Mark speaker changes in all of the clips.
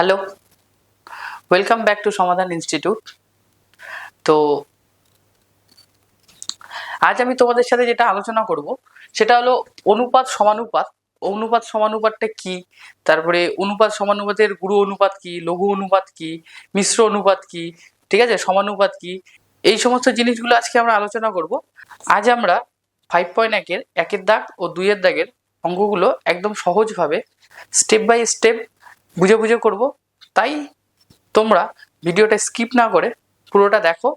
Speaker 1: Hello, welcome back to সমাধান institute. তো আজ আমি তোমাদের সাথে যেটা আলোচনা করব সেটা হলো অনুপাত সমানুপাত। অনুপাত সমানুপাতটা কি, তারপরে অনুপাত সমানুপাতের গুরু অনুপাত কি, লঘু অনুপাত কি, মিশ্র অনুপাত কি, ঠিক আছে, সমানুপাত কি, এই সমস্ত জিনিসগুলো আজকে আমরা আলোচনা করব। আজ আমরা 5.1-এর একের দাগ ও 2-এর দাগের অঙ্কগুলো একদম সহজভাবে স্টেপ বাই স্টেপ বুঝে বুঝে করব। তাই তোমরা ভিডিওটা স্কিপ না করে পুরোটা দেখো,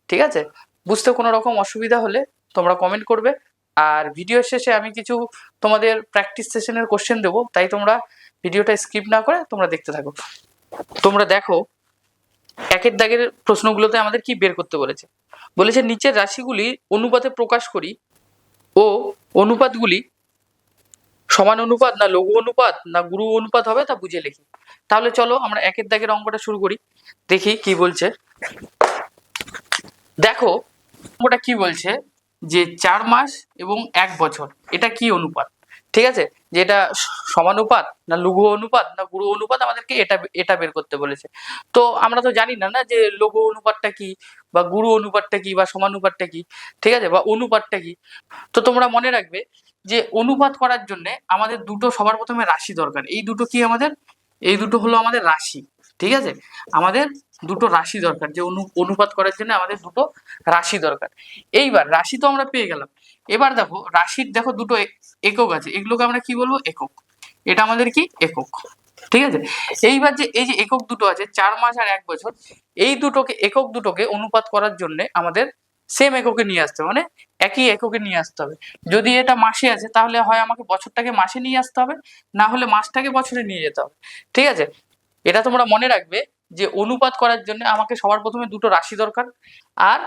Speaker 1: ঠিক আছে। বুঝতে কোনো রকম অসুবিধা হলে তোমরা কমেন্ট করবে, আর ভিডিও শেষে আমি কিছু তোমাদের প্র্যাকটিস সেশনের কোশ্চেন দেবো, তাই তোমরা ভিডিওটা স্কিপ না করে তোমরা দেখতে থাকো। তোমরা দেখো একের দাগের প্রশ্নগুলোতে আমাদের কি বের করতে বলেছে। বলেছে নিচের রাশিগুলি অনুপাতে প্রকাশ করি ও অনুপাতগুলি সমান অনুপাত না লঘু অনুপাত না গুরু অনুপাত হবে তা বুঝে লিখি। তাহলে চলো আমরা একের দাগের অঙ্কটা শুরু করি, দেখি কি বলছে। দেখো অঙ্কটা কি বলছে যে 4 মাস এবং 1 বছর এটা কি অনুপাত, ঠিক আছে, যে এটা সমানুপাত না লঘু অনুপাত না গুরু অনুপাত, আমাদেরকে এটা এটা বের করতে বলেছে। তো আমরা তো জানি না না যে লঘু অনুপাতটা কি বা গুরু অনুপাতটা কি বা সমানুপাতটা কি, ঠিক আছে, বা অনুপাতটা কি। তো তোমরা মনে রাখবে যে অনুপাত করার জন্য আমাদের দুটো সবার প্রথমে রাশি দরকার। এই দুটো কি আমাদের, এই দুটো হলো আমাদের রাশি, ঠিক আছে। আমাদের দুটো রাশি দরকার, যে অনুপাত করার জন্য আমাদের দুটো রাশি দরকার। এইবার রাশি তো আমরা পেয়ে গেলাম। এবার দেখো রাশির দেখো দুটো একক আছে, এগুলোকে আমরা কি বলবো, একক। এটা আমাদের কি একক, ঠিক আছে। এইবার যে এই যে একক দুটো আছে 4 মাস আর 1 বছর, এই দুটোকে একক দুটোকে অনুপাত করার জন্য আমাদের সেম এককে নিয়ে আসতে হবে, মানে একই এককে নিয়ে আসতে হবে। যদি এটা মাসে আছে তাহলে হয় আমাকে বছরটাকে মাসে নিয়ে আসতে হবে, না হলে মাসটাকে বছরে নিয়ে যেতে হবে, ঠিক আছে। এটা তোমরা মনে রাখবে যে অনুপাত করার জন্য আমাকে সবার প্রথমে দুটো রাশি দরকার, আর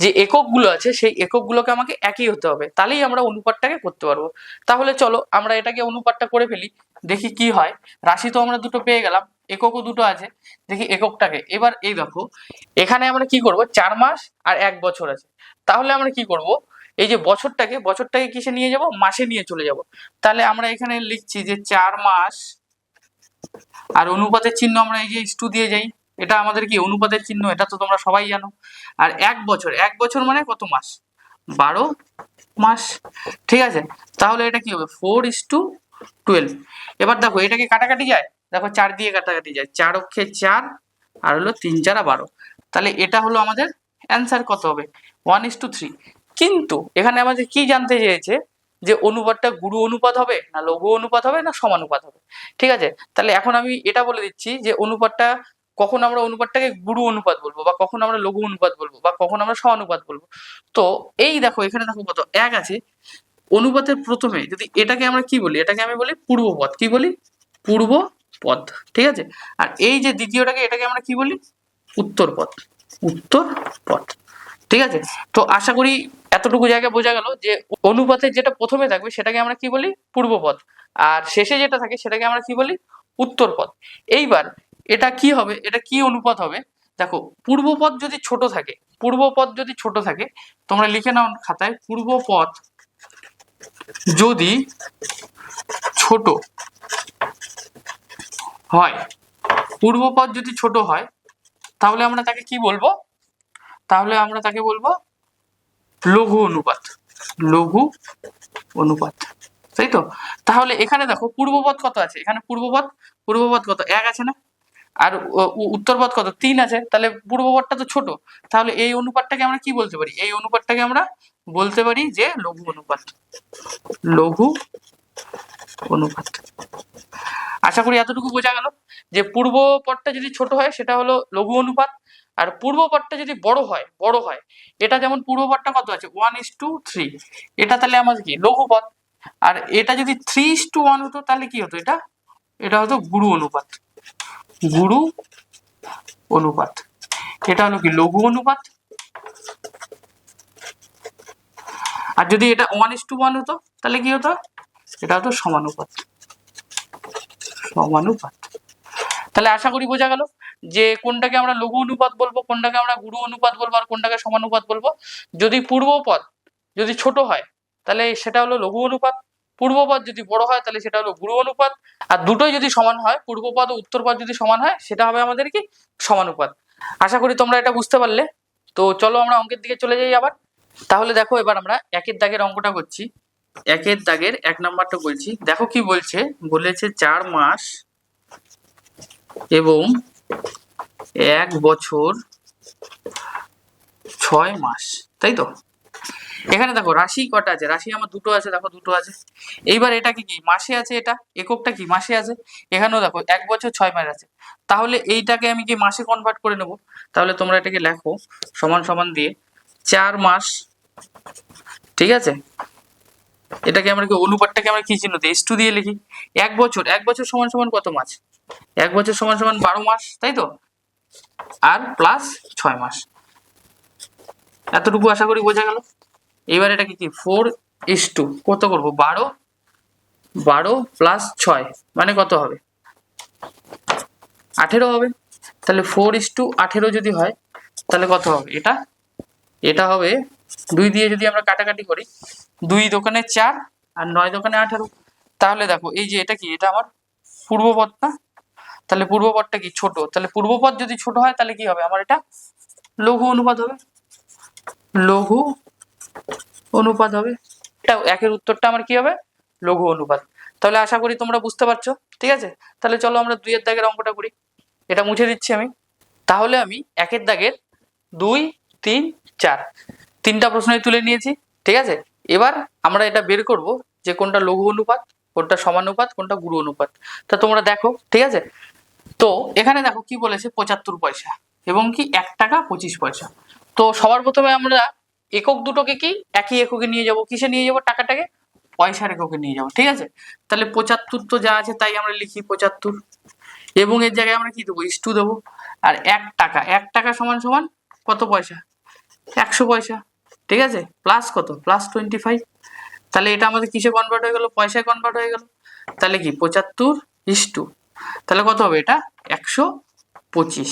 Speaker 1: যে এককগুলো আছে সেই এককগুলোকে আমাকে একই হতে হবে, তাহলেই আমরা অনুপাতটাকে করতে পারবো। তাহলে চলো আমরা এটাকে অনুপাতটা করে ফেলি, দেখি কি হয়। রাশি তো আমরা দুটো পেয়ে গেলাম, এককও দুটো আছে, দেখি এককটাকে। এবার এই দেখো এখানে আমরা কি করব, 4 মাস আর 1 বছর আছে, তাহলে আমরা কি করব, এই যে বছরটাকে কিসে নিয়ে যাব, মাসে নিয়ে চলে যাব। তাহলে আমরা এখানে লিখছি যে 4 মাস, আর অনুপাতের চিহ্ন আমরা এই যে ইস্টু দিয়ে যাই, এটা আমাদের কি অনুপাতের চিহ্ন, এটা তো তোমরা সবাই জানো। আর 1 বছর, 1 বছর মানে কত মাস, 12 মাস, ঠিক আছে। তাহলে এটা কি হবে 4:12। এবার দেখো এটাকে কাটাকাটি যায়, দেখো 4 দিয়ে কাটাকাটি যায়, 4 অক্ষে 4 আর হলো 3 4 12। তাহলে এটা হলো আমাদের অ্যান্সার, কত হবে 1:3। কিন্তু এখানে আমাদের কি জানতে চেয়েছে যে অনুপাতটা গুরু অনুপাত হবে না লঘু অনুপাত হবে না সমানুপাত হবে, ঠিক আছে। তাহলে এখন আমি এটা বলে দিচ্ছি যে অনুপাতটা কখন আমরা অনুপাতটাকে গুরু অনুপাত বলবো, বা কখন আমরা লঘু অনুপাত বলবো, বা কখন আমরা সমানুপাত বলবো। তো এই দেখো এখানে দেখো কত 1 আছে, অনুপাতের প্রথমে যদি এটাকে আমরা কি বলি, এটাকে আমি বলি পূর্বপদ, কি বলি, পূর্বপদ, ঠিক আছে। আর এই যে দ্বিতীয়টাকে এটাকে আমরা কি বলি, উত্তরপদ, উত্তরপদ, ঠিক আছে। তো আশা করি এতটুকু জায়গা বোঝা গেল যে অনুপাতের যেটা প্রথমে থাকবে সেটাকে আমরা কি বলি, পূর্বপদ, আর শেষে যেটা থাকে সেটাকে আমরা কি বলি, উত্তরপদ। এইবার এটা কি হবে, এটা কি অনুপাত হবে, দেখো পূর্বপদ যদি ছোট থাকে, পূর্বপদ যদি ছোট থাকে, তোমরা লিখে নাও খাতায়, পূর্বপদ যদি ছোট হয়, পূর্বপদ যদি ছোট হয় তাহলে আমরা তাকে কি বলবো, তাহলে আমরা তাকে বলবো লঘু অনুপাত, লঘু অনুপাত, তাই তো। তাহলে এখানে দেখো পূর্বপদ কত আছে, এখানে পূর্বপদ কত 1 আছে না, আর উত্তরপদ কত 3 আছে, তাহলে পূর্বপদটা তো ছোট। তাহলে এই অনুপাতটাকে আমরা কি বলতে পারি, এই অনুপাতটাকে আমরা বলতে পারি যে লঘু অনুপাত, লঘু অনুপাত। আশা করি এতটুকু বোঝা গেল যে পূর্বপদটা যদি ছোট হয় সেটা হলো লঘু অনুপাত, আর পূর্বপদটা যদি বড় হয়, এটা যেমন পূর্বপদটা কত আছে 1:3, এটা তাহলে আমাদের কি লঘুপদ। আর এটা যদি 3:1 হতো তাহলে কি হতো, এটা এটা হতো গুরু অনুপাত, গুরু অনুপাত। এটা হলো কি লঘু অনুপাত। আর যদি এটা 1:1 হতো তাহলে কি হতো, এটা হতো সমানুপাত, সমানুপাত। তাহলে আশা করি বোঝা গেল যে কোনটাকে আমরা লঘু অনুপাত বলবো, কোনটাকে আমরা গুরু অনুপাত বলবো, আর কোনটাকে সমানুপাত বলবো। যদি পূর্বপদ যদি ছোট হয় তাহলে সেটা হলো লঘু অনুপাত, পূর্বপদ যদি বড় হয় তাহলে সেটা হলো গুরু অনুপাত, আর দুটোই যদি সমান হয়, পূর্বপদ ও উত্তরপদ যদি সমান হয় সেটা হবে আমাদের কি সমানুপাত। আশা করি তোমরা এটা বুঝতে পারলে। তো চলো আমরা অঙ্কের দিকে চলে যাই আবার। তাহলে দেখো এবার আমরা একের দাগের অঙ্কটা করছি। একের দাগের 1 নাম্বারটা বলছি। দেখো কি বলছে, বলেছে 4 মাস এবং 1 বছর 6 মাস, তাই তো? এখানে দেখো রাশি কটা আছে, রাশি আমার দুটো আছে, দেখো দুটো আছে। এইবার এটা কি মাসে আছে, এটা এককটা কি মাসে আছে। এখানেও দেখো 1 বছর 6 মাস আছে। তাহলে এইটাকে আমি কি মাসে কনভার্ট করে নেব। তাহলে তোমরা এটাকে লেখো সমান সমান দিয়ে 4 মাস, ঠিক আছে। এটাকে আমরা কি অনুপাতটাকে আমরা কি চিহ্ন দিই, S2 দিয়ে লিখি। 1 বছর, 1 বছর সমান সমান কত মাস, 1 বছর সমান সমান 12 মাস, তাই তো। আর প্লাস 6 মাস, এতটুকু আশা করি বোঝা গেল। এবার এটাকে কি 4:2 কত করব, 12 প্লাস 6 মানে কত হবে, 18 হবে। তাহলে 4:18 যদি হয় তাহলে কত হবে, এটা হবে 2 দিয়ে যদি আমরা কাটাকাটি করি, 2 দোকানে 4 আর 9 দোকানে 18। তাহলে দেখো এই যে এটা কি, এটা আমার পূর্বপদ না, তাহলে পূর্বপদটা কি ছোট, তাহলে পূর্বপদ যদি ছোট হয় তাহলে কি হবে, আমার এটা লঘু অনুপাত হবে, লঘু অনুপাত হবে। এটা একের উত্তরটা আমার কি হবে, লঘু অনুপাত। তাহলে আশা করি তোমরা বুঝতে পারছো, ঠিক আছে। তাহলে চলো আমরা 2 এর দাগের অঙ্কটা করি। এটা মুছে দিচ্ছি আমি। তাহলে আমি 1 এর দাগের 2, 3, 4 তিনটা প্রশ্নই তুলে নিয়েছি, ঠিক আছে। এবার আমরা এটা বের করব যে কোনটা লঘু অনুপাত, কোনটা সমানুপাত, কোনটা গুরু অনুপাত। তা তোমরা দেখো, ঠিক আছে। তো এখানে দেখো কি বলেছে, 75 পয়সা এবং কি 1 টাকা 25 পয়সা। তো সবার প্রথমে আমরা একক দুটোকে কি একই এককে নিয়ে যাব, কিসে নিয়ে যাব, টাকাটাকে পয়সার এককে নিয়ে যাব, ঠিক আছে। তাহলে 75 তো যা আছে তাই আমরা লিখি 75, এবং এর জায়গায় আমরা কি দেবো, S2 দেবো। আর 1 টাকা, 1 টাকা সমান সমান কত পয়সা, 100 পয়সা, ঠিক আছে। প্লাস কত, প্লাস 25। তাহলে এটা আমাদের কিসে কনভার্ট হয়ে গেল, পয়সায় কনভার্ট হয়ে গেল। তাহলে কি 75:2, তাহলে কত হবে, এটা 125।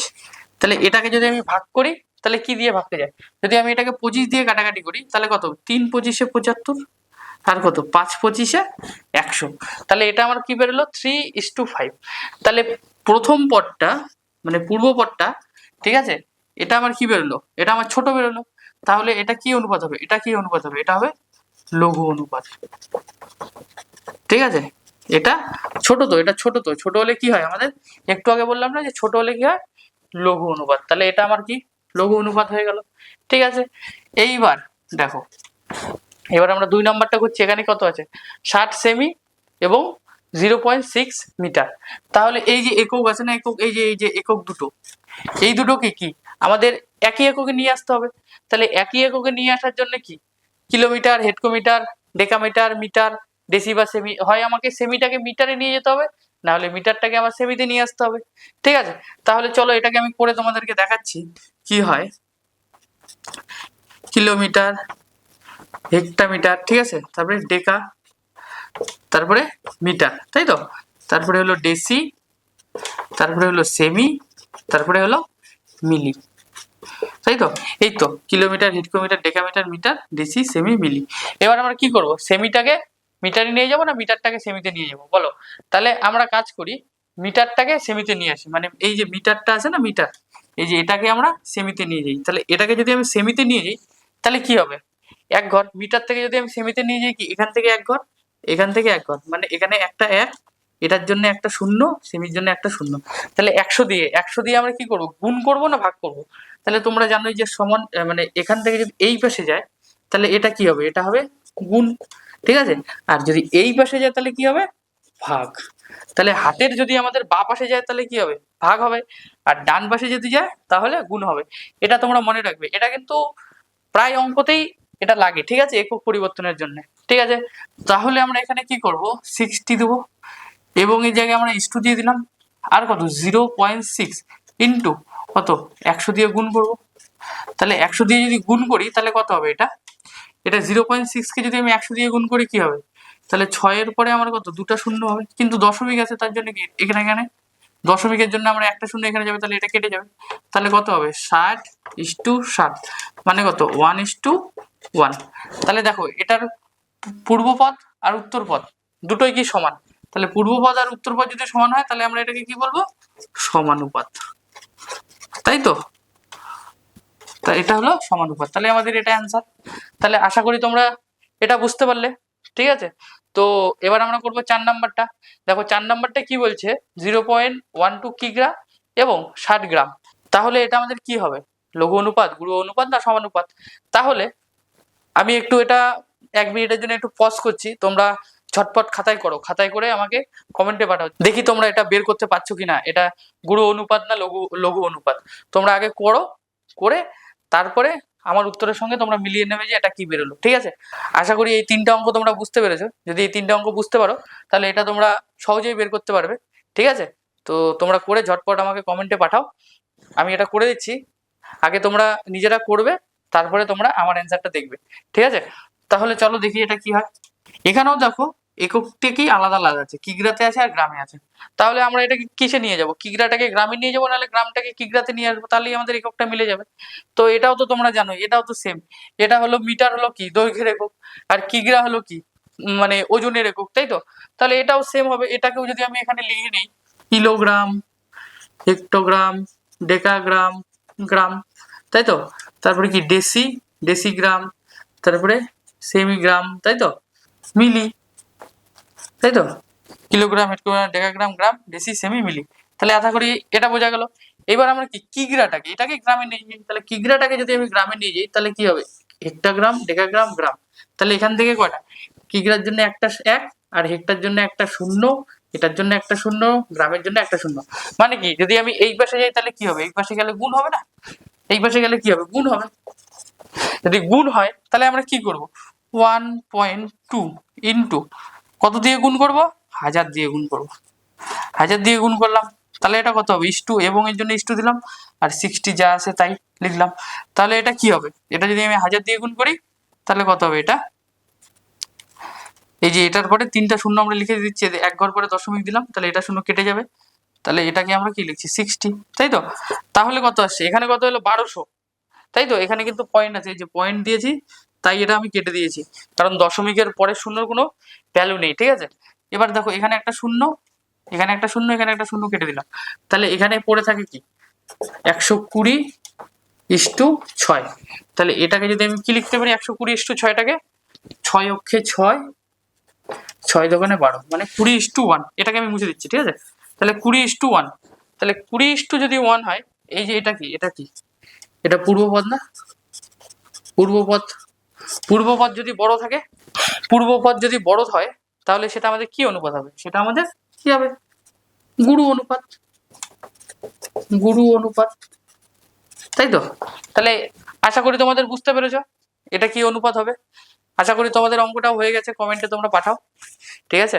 Speaker 1: তাহলে এটাকে যদি আমি ভাগ করি তাহলে কি দিয়ে ভাগতে যায়, যদি আমি এটাকে 25 দিয়ে কাটাকাটি করি তাহলে কত, 3 25 75 আর কত 5 25 100। তাহলে এটা আমার কি বেরোলো, 3:5। তাহলে প্রথম পদটা মানে পূর্ব পদটা, ঠিক আছে, এটা আমার কি বেরোলো, এটা আমার ছোট বেরোলো। তাহলে এটা কি অনুপাত হবে, এটা কি অনুপাত হবে, এটা হবে লঘু অনুপাত, ঠিক আছে। এটা ছোট তো, এটা ছোট তো, ছোট হলে কি হয় আমাদের, একটু আগে বললাম না যে ছোট হলে কি হয়, লঘু অনুপাত। তাহলে এটা আমার কি লঘু অনুপাত হয়ে গেল, ঠিক আছে। এইবার দেখো, এবার আমরা 2 নাম্বারটা করছি। এখানে কত আছে, 60 সেমি এবং 0.6 মিটার। তাহলে এই যে একক আছে না, একক এই যে একক দুটো, এই দুটোকে কি আমাদের একই এককে নিয়ে আসতে হবে। তাহলে একই এককে নিয়ে আসার জন্য কি kilometre, hectometre, decametre, metre, deci বা সেমি, হয় আমাকে সেমিটাকে মিটারে নিয়ে যেতে হবে, না হলে মিটারটাকে আমার সেমিতে নিয়ে আসতে হবে, ঠিক আছে। তাহলে চলো এটাকে আমি করে তোমাদেরকে দেখাচ্ছি কি হয়। কিলোমিটার, হেক্টামিটার, ঠিক আছে, তারপরে ডেকা, তারপরে মিটার, তাই তো। তারপরে হলো ডেসি, তারপরে হলো সেমি, তারপরে হলো মিলি, তাই তো। এই তো kilometre, hectometre, decametre, metre, deci, centi, milli. এবার আমরা কি করব, সেমিটাকে মিটারে নিয়ে যাব না মিটারটাকে সেমিতে নিয়ে যাব, বলো। তাহলে আমরা কাজ করি, মিটারটাকে সেমিতে নিয়ে আসি, মানে এই যে মিটারটা আছে না, মিটার, এই যে এটাকে আমরা সেমিতে নিয়ে যাই। তাহলে এটাকে যদি আমি সেমিতে নিয়ে যাই তাহলে কি হবে, 1 ঘর। মিটার থেকে যদি আমি সেমিতে নিয়ে যাই কি, এখান থেকে 1 ঘর, এখান থেকে 1 ঘর, মানে এখানে একটা 1, এটার জন্য একটা শূন্য, সেমির জন্য একটা শূন্য। তাহলে 100 দিয়ে আমরা কি করব, গুণ করব না ভাগ করব। তাহলে তোমরা জানোই যে সমান, মানে এখান থেকে যদি এই পাশে যায় তাহলে এটা কি হবে, এটা হবে গুণ, ঠিক আছে। আর যদি এই পাশে যায় তাহলে কি হবে, ভাগ। তাহলে হাতের যদি আমাদের বাঁ পাশে যায় তাহলে কি হবে, ভাগ হবে। আর ডান পাশে যদি যায় তাহলে গুণ হবে। এটা তোমরা মনে রাখবে, এটা কিন্তু প্রায় অঙ্কতেই এটা লাগে, ঠিক আছে, একক পরিবর্তনের জন্য, ঠিক আছে। তাহলে আমরা এখানে কি করব, 60 দেবো এবং এই জায়গায় আমরা S2 দিয়ে দিলাম। আর কত, 0.6 ইন্টু কত, 100 দিয়ে গুণ করব। তাহলে 100 দিয়ে যদি গুণ করি তাহলে কত হবে, এটা 0.6 কে যদি আমি 100 দিয়ে গুণ করি কি হবে, তাহলে 6 এর পরে আমার কত, দুটা শূন্য হবে, কিন্তু দশমিক আছে তার জন্য কি এখানে দশমিকের জন্য আমরা একটা শূন্য এখানে যাবে, তাহলে এটা কেটে যাবে। তাহলে কত হবে, 60:60 মানে কত, 1:1। তাহলে দেখো এটার পূর্বপদ আর উত্তরপদ দুটোই কি সমান, তাহলে পূর্বপদ আর উত্তরপদ যদি সমান হয় তাহলে আমরা এটাকে কি বলবো, সমানুপাত, তাই তো। তা এটা হলো সমানুপাত, তাহলে আমাদের এটা অ্যান্সার। তাহলে আশা করি তোমরা এটা বুঝতে পারলে, ঠিক আছে। তো এবার আমরা করবো 4 নাম্বারটা। দেখো 4 নাম্বারটা কি বলছে, 0.12 কিগ্রা এবং 60 গ্রাম। তাহলে এটা আমাদের কি হবে, লঘু অনুপাত, গুরু অনুপাত না সমানুপাত? তাহলে আমি একটু এটা 1 মিনিটের জন্য একটু পজ করছি, তোমরা ঝটপট খাতায় করো, খাতায় করে আমাকে কমেন্টে পাঠাও, দেখি তোমরা এটা বের করতে পারছো কিনা, এটা গুরু অনুপাত না লঘু লঘু অনুপাত। তোমরা আগে করো, করে তারপরে আমার উত্তরের সঙ্গে তোমরা মিলিয়ে নেবে যে এটা কি বেরোলো, ঠিক আছে। আশা করি এই 3টা অঙ্ক তোমরা বুঝতে পেরেছো। যদি এই 3টা অঙ্ক বুঝতে পারো তাহলে এটা তোমরা সহজেই বের করতে পারবে, ঠিক আছে। তো তোমরা করে ঝটপট আমাকে কমেন্টে পাঠাও, আমি এটা করে দিচ্ছি। আগে তোমরা নিজেরা করবে, তারপরে তোমরা আমার অ্যান্সারটা দেখবে, ঠিক আছে। তাহলে চলো দেখি এটা কি হয়। এখানেও দেখো এককটি আলাদা আলাদা আছে, কিগ্রাতে আছে আর গ্রামে আছে। তাহলে আমরা এটাকে কিসে নিয়ে যাব, কিগ্রাটাকে গ্রামে নিয়ে যাবো, নাহলে গ্রামটাকে কিগ্রাতে নিয়ে আসবো, তাহলেই আমাদের এককটা মিলে যাবে। তো এটাও তো তোমরা জানো, এটাও তো সেম। এটা হলো মিটার, হলো কি দৈর্ঘ্যের একক, আর কিগ্রা হলো কি মানে ওজনের একক, তাই তো। তাহলে এটাও সেম হবে। এটাকেও যদি আমি এখানে লিখে নিই, কিলোগ্রাম, হেক্টোগ্রাম, ডেকাগ্রাম, গ্রাম, তাই তো। তারপরে কি ডেসি, ডেসিগ্রাম, তারপরে সেমিগ্রাম, তাই তো, মিলি, তাই তো। কিলোগ্রাম, হেক্টোগ্রাম, ডেকাগ্রাম, গ্রাম, ডেসি, সেমি, মিলি। তাহলে আশা করি এটা বোঝা গেল। এবার আমরা কি কিগ্রাটাকে, এটাকে গ্রামে নিয়ে যাই। তাহলে কিগ্রাটাকে যদি আমি গ্রামে নিয়ে যাই তাহলে কি হবে, হেক্টোগ্রাম, ডেকাগ্রাম, গ্রাম। তাহলে এখান থেকে কয়টা, কিগ্রার জন্য একটা 1, আর হেক্টার জন্য একটা 0, এটার জন্য একটা 0, গ্রামের জন্য একটা 0। মানে কি, যদি আমি এই পাশে যাই তাহলে কি হবে, এই পাশে গেলে গুণ হবে না, এই পাশে গেলে কি হবে, গুণ হবে। যদি গুণ হয় তাহলে আমরা কি করব, 1.2 ইন্টু কত দিয়ে গুণ করব, 1000 দিয়ে গুণ করব। 1000 দিয়ে গুণ করলাম, তাহলে এটা কত হবে, ইস্টু, এবং এর জন্য ইস্টু দিলাম, আর 60 যা আছে তাই লিখলাম। তাহলে এটা কি হবে, এটা যদি আমি 1000 দিয়ে গুণ করি তাহলে কত হবে, এটা এই যে এটার পরে 3টা শূন্য আমরা লিখে দিচ্ছি, 1 ঘর পরে দশমিক দিলাম, তাহলে এটা শূন্য কেটে যাবে। তাহলে এটাকে আমরা কি লিখছি, 60, তাই তো। তাহলে কত আসছে, এখানে কত হলো, 1200, তাই তো। এখানে কিন্তু পয়েন্ট আছে, এই যে পয়েন্ট দিয়েছি, তাই এটা আমি কেটে দিয়েছি, কারণ দশমিকের পরে শূন্যর কোনো ভ্যালু নেই, ঠিক আছে। এবার দেখো এখানে একটা শূন্য, এখানে একটা শূন্য, এখানে একটা শূন্য কেটে দিলাম। তাহলে এখানে পড়ে থাকে কি, 120:6। তাহলে এটাকে যদি আমি কি লিখতে পারি, 120:6টাকে 6 অক্ষে 6, 6 দোকানে 12, মানে 20:1। এটাকে আমি মুছে দিচ্ছি, ঠিক আছে। তাহলে 20:1, তাহলে 20 যদি 1 হয়, এই যে এটা কি, এটা কি, এটা পূর্বপদ না, পূর্বপদ। পূর্বপদ যদি বড় থাকে, পূর্বপদ যদি বড় হয় তাহলে সেটা আমাদের কি অনুপাত হবে, সেটা আমাদের কি হবে, গুরু অনুপাত, গুরু অনুপাত, তাই তো। তাহলে আশা করি তোমাদের বুঝতে পেরেছো এটা কি অনুপাত হবে। আশা করি তোমাদের অঙ্কটাও হয়ে গেছে, কমেন্টে তোমরা পাঠাও, ঠিক আছে।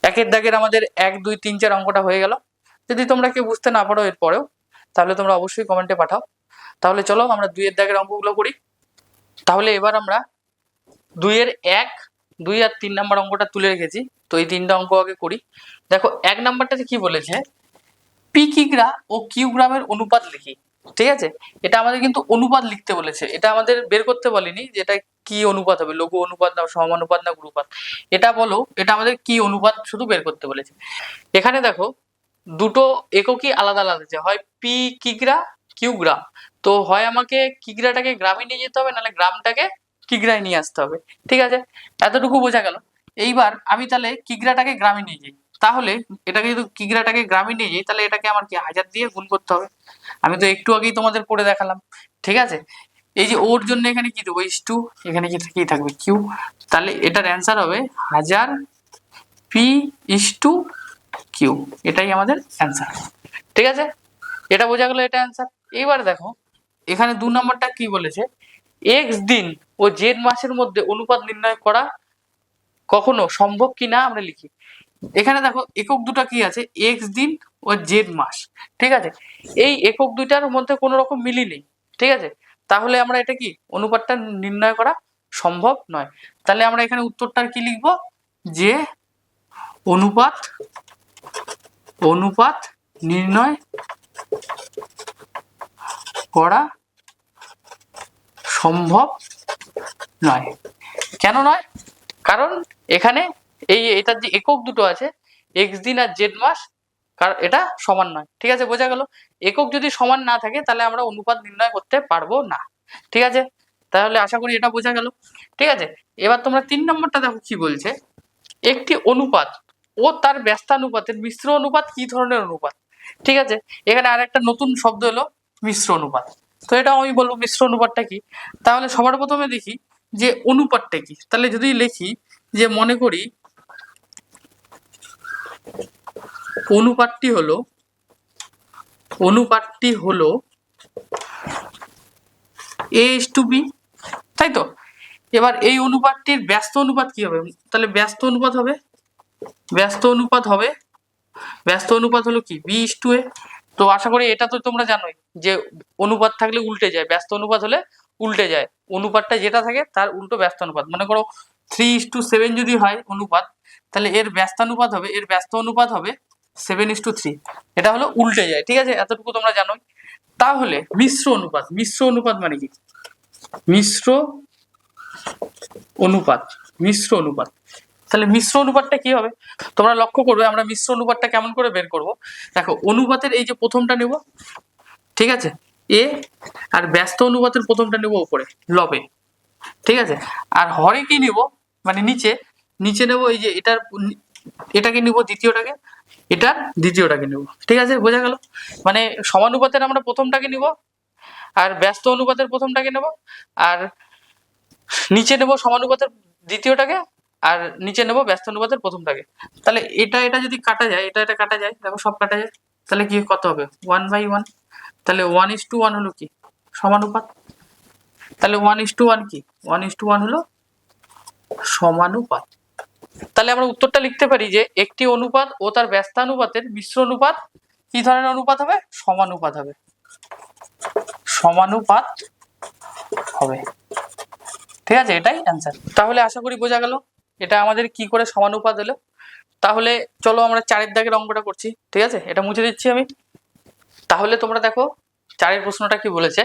Speaker 1: একের দাগের আমাদের 1, 2, 3, 4 অঙ্কটা হয়ে গেল। যদি তোমরা কেউ বুঝতে না পারো এরপরেও, তাহলে তোমরা অবশ্যই কমেন্টে পাঠাও। তাহলে চলো আমরা 2 এর দাগের অঙ্কগুলো করি। তাহলে এবার আমরা 2 এর 1, 2 আর 3 নাম্বার অঙ্কটা তুলে রেখেছি, তো এই 3টা অঙ্ক আগে করি। দেখো 1 নাম্বারটাতে কি বলেছে, পি কিগ্রা ও কিউ গ্রামের অনুপাত লিখি, ঠিক আছে। এটা আমাদের কিন্তু অনুপাত লিখতে বলেছে, এটা আমাদের বের করতে বলেনি যে এটা কি অনুপাত হবে, লঘু অনুপাত না সমানুপাত না গুরুপাত। এটা বলো, এটা আমাদের কি অনুপাত শুধু বের করতে বলেছে। এখানে দেখো দুটো এককই আলাদা আলাদা আছে, হয় পি কিগ্রা, কিউ গ্রাম। তো হয় আমাকে কিগ্রাটাকে গ্রামে নিয়ে যেতে হবে, নাহলে গ্রামটাকে কিগ্রায় নিয়ে আসতে হবে, ঠিক আছে। এতটুকু বোঝা গেল। এইবার আমি তাহলে কিগ্রাটাকে গ্রামে নিয়ে যাই, তাহলে এটাকে যদি কিগ্রাটাকে গ্রামে নিয়ে যাই তাহলে এটাকে আমার কি 1000 দিয়ে গুণ করতে হবে। আমি তো একটু আগেই তোমাদের করে দেখালাম, ঠিক আছে। এই যে ওর জন্য এখানে কি দেবো, ইস টু, এখানে কি থাকবে, কিউ। তাহলে এটার অ্যান্সার হবে 1000 পি ইস টু কিউ, এটাই আমাদের অ্যান্সার, ঠিক আছে। এটা বোঝা গেল, এটা অ্যান্সার। এইবার দেখো এখানে 2 নম্বরটা কি বলেছে, এক্স দিন ও জেড মাসের মধ্যে অনুপাত নির্ণয় করা কখনো সম্ভব কিনা আমরা লিখি। এখানে দেখো একক দুটো কি আছে, এক্স দিন ও জেড মাস, ঠিক আছে। এই একক দুইটার মধ্যে কোনো রকম মিলই নেই, ঠিক আছে। তাহলে আমরা এটা কি, অনুপাতটা নির্ণয় করা সম্ভব নয়। তাহলে আমরা এখানে উত্তরটা কি লিখবো, যে অনুপাত, অনুপাত নির্ণয় করা সম্ভব নয়। কেন নয়, কারণ এখানে এটার যে একক দুটো আছে এক্স দিন আর জেড মাস, কারণ এটা সমান নয়। ঠিক আছে, বোঝা গেল? একক যদি সমান না থাকে তাহলে আমরা অনুপাত নির্ণয় করতে পারবো না। ঠিক আছে, তাহলে আশা করি এটা বোঝা গেল। ঠিক আছে, এবার তোমরা 3 নম্বরটা দেখো কি বলছে। একটি অনুপাত ও তার ব্যস্তানুপাতের মিশ্র অনুপাত কি ধরনের অনুপাত? ঠিক আছে, এখানে আর একটা নতুন শব্দ এলো, মিশ্র অনুপাত। তো এটা আমি বলবো মিশ্র অনুপাতটা কি। তাহলে সবার প্রথমে দেখি যে অনুপাতটা কি। তাহলে যদি লিখি যে মনে করি অনুপাতটি হলো a:b, তাই তো? এবার এই অনুপাতটির ব্যস্ত অনুপাত কি হবে? তাহলে ব্যস্ত অনুপাত হলো কি b:a। তো আশা করি এটা তো তোমরা জানোই যে অনুপাত থাকলে উল্টে যায়, ব্যস্ত অনুপাত হলে উল্টে যায়। অনুপাতটা যেটা থাকে তার উল্টো ব্যস্ত অনুপাত। মনে করো 3:7 যদি হয় অনুপাত, তাহলে এর ব্যস্ত অনুপাত হবে 7:3। এটা হলো উল্টে যায়। ঠিক আছে, এতটুকু তোমরা জানোই। তাহলে মিশ্র অনুপাত মানে কি? মিশ্র অনুপাত তাহলে মিশ্র অনুপাতটা কি হবে? তোমরা লক্ষ্য করবে আমরা মিশ্র অনুপাতটা কেমন করে বের করব। দেখো, অনুপাতের এই যে প্রথমটা নেব, ঠিক আছে, এ, আর ব্যস্ত অনুপাতের প্রথমটা নেব উপরে লবে। ঠিক আছে, আর হরে কি নিব, মানে নিচে নেব এই যে এটাকে নিব দ্বিতীয়টাকে, এটার দ্বিতীয়টাকে নেব। ঠিক আছে, বোঝা গেল? মানে সমানুপাতের আমরা প্রথমটাকে নিব, আর ব্যস্ত অনুপাতের প্রথমটাকে নেব, আর নিচে নেব সমানুপাতের দ্বিতীয়টাকে, আর নিচে নেব ব্যস্ত অনুপাতের প্রথমটাকে। তাহলে এটা যদি কাটা যায়, এটা কাটা যায়, দেখো সব কাটা যায়, তাহলে কি কত হবে? 1/1। তাহলে 1:1 হলো কি সমানুপাত। তাহলে 1:1 কি? 1:1 হলো সমানুপাত। তাহলে আমরা উত্তরটা লিখতে পারি যে একটি অনুপাত ও তার ব্যস্তানুপাতের মিশ্র অনুপাত কি ধরনের অনুপাত হবে? সমানুপাত হবে। ঠিক আছে, এটাই অ্যান্সার। তাহলে আশা করি বোঝা গেল এটা আমাদের কি করে সমানুপাত হলো। তাহলে চলো আমরা 4 দাগের অঙ্কটা করছি। ঠিক আছে, এটা মুছে দিচ্ছি আমি। তাহলে তোমরা দেখো 4 প্রশ্নটা কি বলেছে,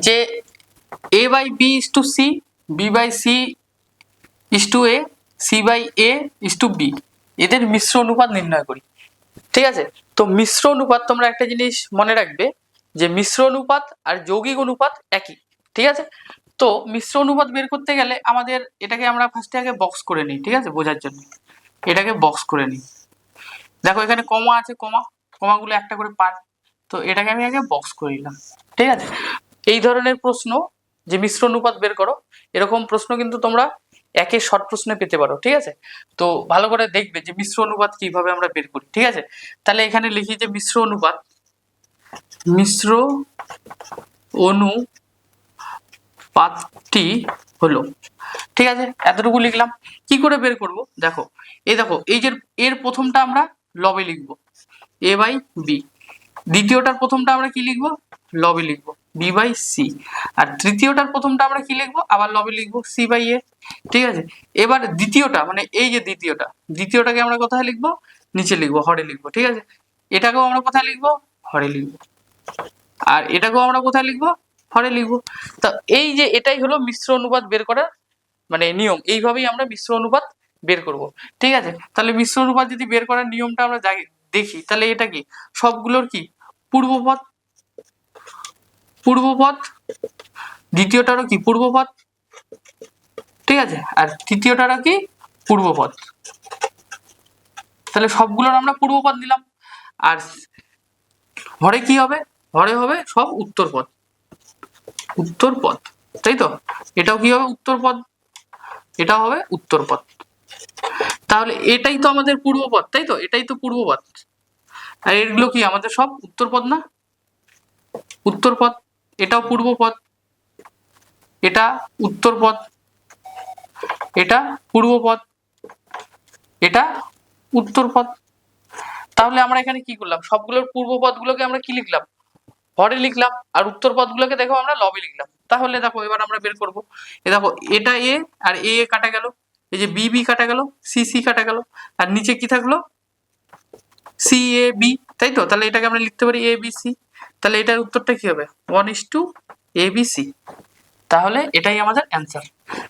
Speaker 1: যে a/b=c, b/c=a, c/a=b, এদের মিশ্র অনুপাত নির্ণয় করি। ঠিক আছে, তো মিশ্র অনুপাত তোমরা একটা জিনিস মনে রাখবে যে মিশ্র অনুপাত আর যৌগিক অনুপাত একই। ঠিক আছে, তো মিশ্র অনুপাত বের করতে গেলে আমাদের এটাকে আমরা ফার্স্টে আগে বক্স করে নিই। ঠিক আছে, বোঝার জন্য এটাকে বক্স করে নিই। দেখো এখানে কমা আছে, কমাগুলো একটা করে পার, তো এটাকে আমি আগে বক্স করে নিলাম। ঠিক আছে, এই ধরনের প্রশ্ন যে মিশ্র অনুপাত বের করো, এরকম প্রশ্ন কিন্তু তোমরা একের শর্ট প্রশ্নে পেতে পারো। ঠিক আছে, তো ভালো করে দেখবে যে মিশ্র অনুপাত কিভাবে আমরা বের করি। ঠিক আছে, তাহলে এখানে লিখি যে মিশ্র অনুপাতটি হলো। ঠিক আছে, এতটুকু লিখলাম। কি করে বের করব? দেখো এই যে এর প্রথমটা আমরা লবে লিখবো a/b, দ্বিতীয়টার প্রথমটা আমরা কি লিখবো? লবে লিখবো b/c, আর তৃতীয়টার প্রথমটা আমরা কি লিখবো? আবার লবে লিখবো c/a। ঠিক আছে, এবার দ্বিতীয়টা মানে এই যে দ্বিতীয়টাকে আমরা কোথায় লিখবো? নিচে লিখবো, হরে লিখবো। ঠিক আছে, এটাকেও আমরা কোথায় লিখবো? হরে লিখবো। আর এটাকেও আমরা কোথায় লিখবো? হরে লিখবো। তো এই যে এটাই হলো মিশ্র অনুপাত বের করার মানে নিয়ম। এইভাবেই আমরা মিশ্র অনুপাত বের করব। ঠিক আছে, তাহলে মিশ্র অনুপাত যদি বের করার নিয়মটা আমরা দেখি, তাহলে এটা কি সবগুলোর কি পূর্বপদ, দ্বিতীয়টারও কি পূর্বপদ। ঠিক আছে, আর তৃতীয়টারও কি পূর্বপদ। তাহলে সবগুলোর আমরা পূর্বপদ নিলাম। আর হরে কি হবে? হরে হবে সব উত্তরপদ, তাই তো? এটাও কি হবে? উত্তরপদ, এটাও হবে উত্তরপদ। তাহলে এটাই তো আমাদের পূর্বপদ, তাই তো? এটাই তো পূর্বপদ, আর এগুলো কি আমাদের সব উত্তরপদ না? উত্তরপদ, এটাও পূর্বপদ, এটা উত্তরপদ, এটা পূর্বপদ, এটা উত্তরপদ। তাহলে আমরা এখানে কি করলাম? সবগুলোর পূর্বপদগুলোকে আমরা কি লিখলাম? হরে লিখলাম, আর উত্তরপদগুলোকে দেখো আমরা লবে লিখলাম। তাহলে দেখো এবার আমরা বের করবো। দেখো এটা এ আর এ কাটা গেল, এই যে বি বি কাটা গেল, সি সি কাটা গেল, আর নিচে কি থাকলো? সি এ বি, তাই তো? তাহলে এটাকে আমরা লিখতে পারি এ বি সি। তাহলে এটার উত্তরটা কি হবে? 1:ABC। তাহলে এটাই আমাদের অ্যান্সার।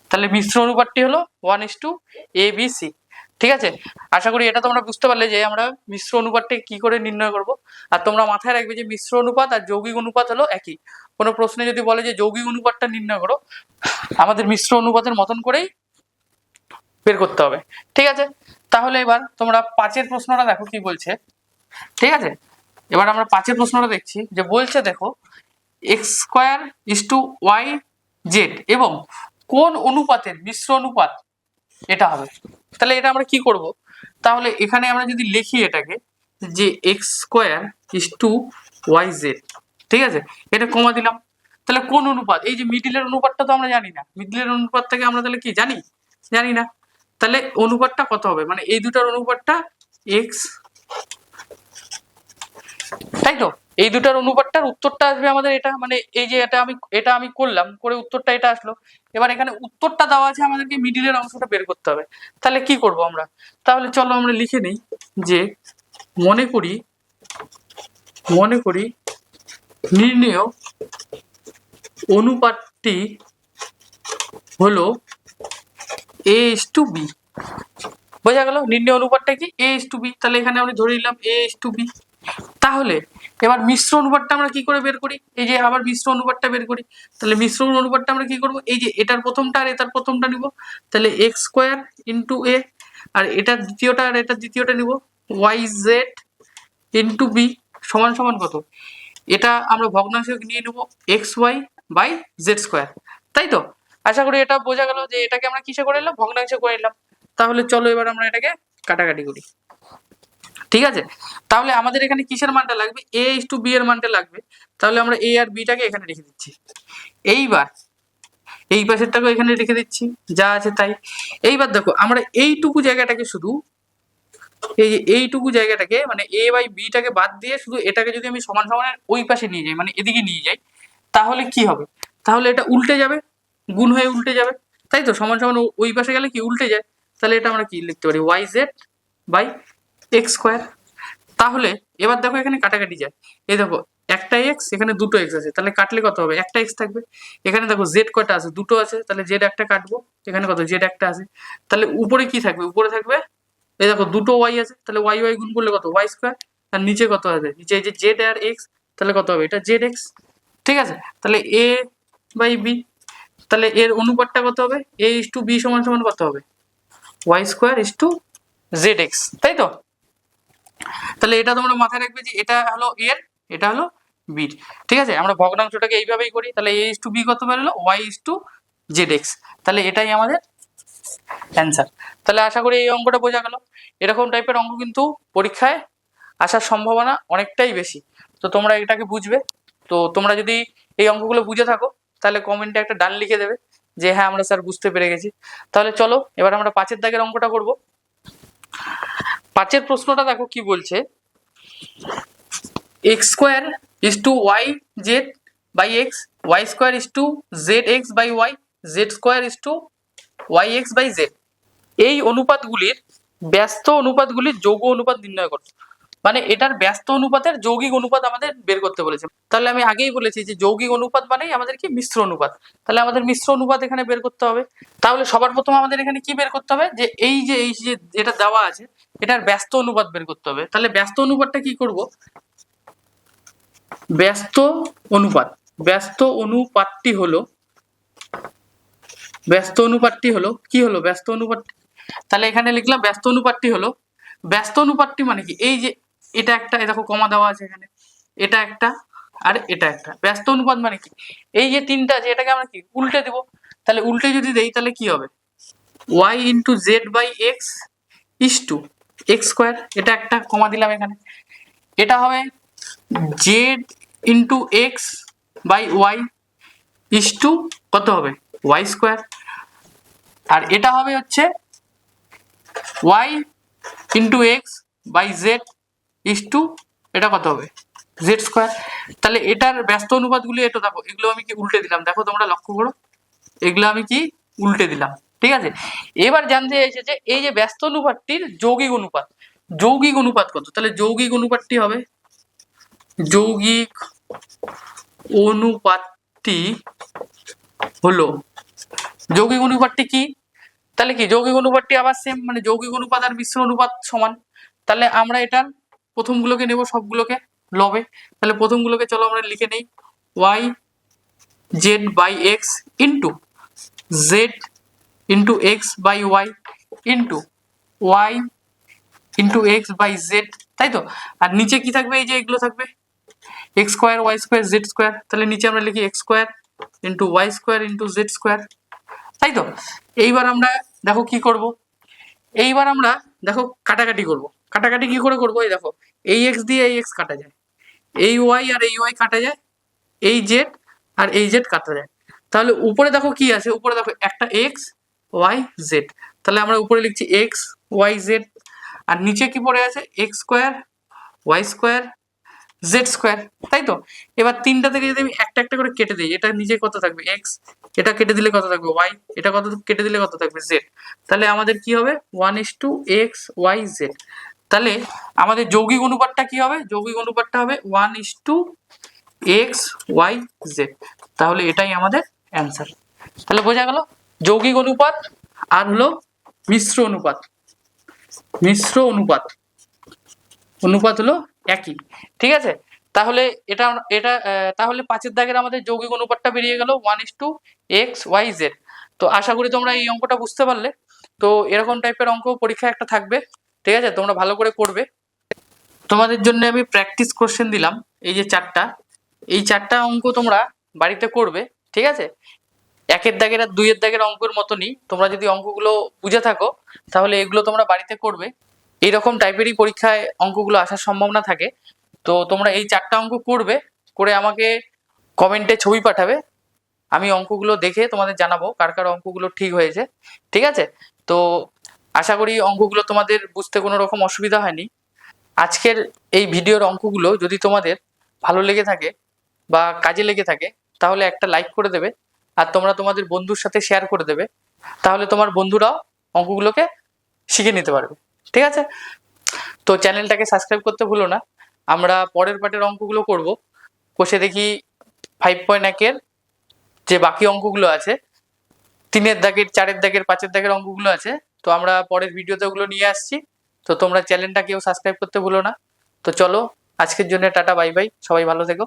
Speaker 1: তাহলে মিশ্র অনুপাতটি হলো 1:ABC। ঠিক আছে, আশা করি এটা তোমরা বুঝতে পারলে যে আমরা মিশ্র অনুপাতটা কি করে নির্ণয় করব। আর তোমরা মাথায় রাখবে যে মিশ্র অনুপাত আর যৌগিক অনুপাত হলো একই। কোনো প্রশ্নে যদি বলে যে যৌগিক অনুপাতটা নির্ণয় করো, আমাদের মিশ্র অনুপাতের মতন করেই বের করতে হবে। ঠিক আছে, তাহলে এবার তোমরা 5 প্রশ্নটা দেখো কি বলছে। ঠিক আছে, এবার আমরা 5 প্রশ্নটা দেখছি যে বলছে দেখো x²/y(z) এবং কোন অনুপাতের মিশ্র অনুপাত এটা হবে। তাহলে এটা আমরা কি করব, তাহলে এখানে আমরা যদি লিখি এটাকে যে x²/y(z), ঠিক আছে, এটা কমা দিলাম। তাহলে কোন অনুপাত, এই যে মিডিলের অনুপাতটা তো আমরা জানি না, মিডিলের অনুপাতটাকে আমরা তাহলে কি জানি, জানি না। তাহলে অনুপাতটা কত হবে, মানে এই দুটার অনুপাতটা x, তাই তো, এই দুটার অনুপাতটার উত্তরটা আসবে আমাদের এটা, মানে এই যে এটা আমি করলাম, করে উত্তরটা এটা আসলো। এবার এখানে উত্তরটা দেওয়া আছে, আমাদেরকে মিডিলের অংশটা বের করতে হবে। তাহলে কি করব আমরা, তাহলে চলো আমরা লিখে নেই যে মনে করি নির্ণেয় অনুপাতটি হলো a:b। বোঝা গেল নির্ণেয় অনুপাতটা কি, a:b। তাহলে এখানে আমরা ধরে নিলাম a:b। তাহলে এবার মিশ্র অনুপাতটা আমরা কি করে বের করি, এই যে আবার মিশ্র অনুপাতটা বের করি। তাহলে মিশ্র অনুপাতটা আমরা কি করব, এই যে এটার প্রথমটা আর এটার প্রথমটা নিব, তাহলে x² ইন্টু a, আর এটার দ্বিতীয়টা আর এটার দ্বিতীয়টা নিব yz ইন্টু b সমান সমান কত, এটা আমরা ভগ্নাংশে নিয়ে নেব xy/z²। তাই তো, আশা করি এটা বোঝা গেল যে এটাকে আমরা কিসে করে নিলাম, ভগ্নাংশে করে নিলাম। তাহলে চলো এবার আমরা এটাকে কাটাকাটি করি। ঠিক আছে, তাহলে আমাদের এখানে কিসের মানটা লাগবে, a:b এর মানটা লাগবে। তাহলে আমরা a আর b টাকে এখানে রেখে দিচ্ছি। এইবার এই পাশেরটাকে এখানে রেখে দিচ্ছি, যা আছে তাই। এইবার দেখো আমরা এইটুকু জায়গাটাকে শুধু, এই যে এইটুকু জায়গাটাকে মানে a/b টাকে বাদ দিয়ে শুধু এটাকে যদি আমি সমান সমানের ওই পাশে নিয়ে যাই, মানে এদিকে নিয়ে যাই, তাহলে কি হবে, তাহলে এটা উল্টে যাবে, গুণ হয়ে উল্টে যাবে। তাই তো, সমান সমান ওই পাশে গেলে কি উল্টে যায়। তাহলে এটা আমরা কি লিখতে পারি, yz/x²। তাহলে এবার দেখো এখানে কাটাকাটি যায়, এই দেখো একটা x, এখানে দুটো x আছে, তাহলে কাটলে কত হবে, একটা x থাকবে। এখানে দেখো z কয়টা আছে, দুটো আছে, তাহলে z একটা কাটবো, এখানে কত z একটা আছে। তাহলে উপরে কি থাকবে, উপরে থাকবে এই দেখো দুটো y আছে, তাহলে y y গুণ করলে কত y²। আর নিচে কত হবে, নিচে এই যে z আর x, তাহলে কত হবে, এটা zx। ঠিক আছে, তাহলে a/b, তাহলে এর অনুপাতটা কত হবে, a:b সমান সমান কত হবে, y²:zx। তাই তো, তাহলে এটা তোমরা মাথায় রাখবে যে এটা হলো এর, এটা হলো বির। ঠিক আছে, আমরা ভগ্নাংশটাকে এইভাবেই করি। তাহলে a:b কত বেরোলো, y:zx। তাহলে এটাই আমাদের অ্যান্সার। তাহলে আশা করি এই অঙ্কটা বোঝা গেল। এরকম টাইপের অঙ্ক কিন্তু পরীক্ষায় আসার সম্ভাবনা অনেকটাই বেশি, তো তোমরা এটাকে বুঝবে। তো তোমরা যদি এই অঙ্কগুলো বুঝে থাকো, তাহলে কমেন্টে একটা ডান লিখে দেবে যে হ্যাঁ আমরা স্যার বুঝতে পেরে গেছি। তাহলে চলো এবার আমরা 5 দাগের অঙ্কটা করব। 5 প্রশ্নটা দেখো কি বলছে, x²:y(z/x), y²:zx/y, z²:yx/z এই অনুপাতগুলির ব্যস্ত অনুপাতগুলির যৌগ অনুপাত নির্ণয় করো। মানে এটার ব্যস্ত অনুপাতের যৌগিক অনুপাত আমাদের বের করতে বলেছে। তাহলে আমি আগেই বলেছি যে যৌগিক অনুপাত মানেই আমাদের কি, মিশ্র অনুপাত। তাহলে আমাদের মিশ্র অনুপাত এখানে বের করতে হবে। তাহলে সবার প্রথম আমাদের এখানে কি বের করতে হবে, যে এই যে যেটা দেওয়া আছে এটার ব্যস্ত অনুপাত বের করতে হবে। তাহলে ব্যস্ত অনুপাতটা কি করব, ব্যস্ত অনুপাতটি হলো কি হলো ব্যস্ত অনুপাত। তাহলে এখানে লিখলাম ব্যস্ত অনুপাতটি মানে কি, এই যে এটা একটা, দেখো কমা দেওয়া আছে এখানে, এটা একটা আর এটা একটা। ব্যস্ত অনুপাত মানে কি, এই যে তিনটা আছে এটাকে আমরা কি উল্টে দেব। তাহলে উল্টে যদি দেই তাহলে কি হবে, y/z/x x², এটা একটা কমা দিলাম এখানে। এটা হবে z/x/y কত হবে, y²। আর এটা হবে হচ্ছে y/x/z এটা কত হবে, z²। তাহলে এটার ব্যস্ত অনুপাতগুলি এটা দেখো, এগুলো আমি কি উল্টে দিলাম, দেখো তোমরা লক্ষ্য করো, এগুলো আমি কি উল্টে দিলাম। ঠিক আছে, এবার জানতে চাইছে যে এই যে ব্যস্ত অনুপাতটির যৌগিক অনুপাত কত। তাহলে যৌগিক অনুপাতটি হলো, যৌগিক অনুপাতটি কি, তাহলে কি যৌগিক অনুপাতটি আবার সেম, মানে যৌগিক অনুপাত আর মিশ্র অনুপাত সমান। তাহলে আমরা এটার প্রথমগুলোকে নেব সবগুলোকে লবে। তাহলে প্রথমগুলোকে চলো আমরা লিখে নেই, Y Z by X into Z into X by Y into Y into X by Z, তাই তো। আর নিচে কি থাকবে, এই যে এগুলো থাকবে X square Y square Z square. তাহলে নিচে আমরা লিখি X square into Y square into Z square, তাই তো। এইবার আমরা দেখো কি করব, এইবার আমরা দেখো কাটাকাটি করব। কাটাকাটি কি করে করবো, এই দেখো এই এক্স দিয়ে এই এক্স কাটা যায়, এই ওয়াই আর এই ওয়াই কাটা যায়, এই জেড আর এই জেড কাটা যায়। তাহলে উপরে দেখো কি আছে, উপরে দেখো একটা এক্স ওয়াই জেড। তাহলে আমরা উপরে লিখছি এক্স ওয়াই জেড, আর নিচে কি পড়ে আছে X square Y square Z square, তাই তো। এবার তিনটা থেকে যদি আমি একটা একটা করে কেটে দিই, এটা নিচে কত থাকবে এক্স, এটা কেটে দিলে কত থাকবে ওয়াই, এটা কত কেটে দিলে কত থাকবে জেড। তাহলে আমাদের কি হবে 1:x, y, z। তাহলে আমাদের যৌগিক অনুপাতটা কি হবে, যৌগিক অনুপাতটা হবে 1:x, y, z। তাহলে এটাই আমাদের অ্যান্সার। তাহলে বোঝা গেল যৌগিক অনুপাত আর হলো মিশ্র অনুপাত। মিশ্র অনুপাত, অনুপাত হলো একই, ঠিক আছে। তাহলে এটা এটা তাহলে 5-এর দাগের আমাদের যৌগিক অনুপাতটা বেরিয়ে গেল 1:x, y, z। তো আশা করি তোমরা এই অঙ্কটা বুঝতে পারলে। তো এরকম টাইপের অঙ্ক পরীক্ষা একটা থাকবে, ঠিক আছে, তোমরা ভালো করে করবে। তোমাদের জন্য আমি প্র্যাকটিস কোশ্চেন দিলাম এই যে চারটা, এই চারটা অঙ্ক তোমরা বাড়িতে করবে, ঠিক আছে। 1-এর দাগের আর 2-এর দাগের অঙ্কের মতনই, তোমরা যদি অঙ্কগুলো বুঝে থাকো তাহলে এগুলো তোমরা বাড়িতে করবে। এইরকম টাইপেরই পরীক্ষায় অঙ্কগুলো আসার সম্ভাবনা থাকে। তো তোমরা এই চারটা অঙ্ক করবে, করে আমাকে কমেন্টে ছবি পাঠাবে, আমি অঙ্কগুলো দেখে তোমাদের জানাবো কার কার অঙ্কগুলো ঠিক হয়েছে, ঠিক আছে। তো আশা করি অঙ্কগুলো তোমাদের বুঝতে কোনো রকম অসুবিধা হয়নি। আজকের এই ভিডিওর অঙ্কগুলো যদি তোমাদের ভালো লেগে থাকে বা কাজে লেগে থাকে তাহলে একটা লাইক করে দেবে, আর তোমরা তোমাদের বন্ধুর সাথে শেয়ার করে দেবে, তাহলে তোমার বন্ধুরাও অঙ্কগুলোকে শিখে নিতে পারবে, ঠিক আছে। তো চ্যানেলটাকে সাবস্ক্রাইব করতে ভুলো না। আমরা পরের পার্টের অঙ্কগুলো করব, কষে দেখি 5.1-এর যে বাকি অঙ্কগুলো আছে, 3-এর দাগের 4-এর দাগের 5-এর দাগের অঙ্কগুলো আছে। তো আমরা পরের ভিডিওতে ওগুলো নিয়ে আসছি। তো তোমরা চ্যানেলটা কেউ সাবস্ক্রাইব করতে ভুলো না। তো চলো আজকের জন্য টাটা বাই বাই, সবাই ভালো থেকো।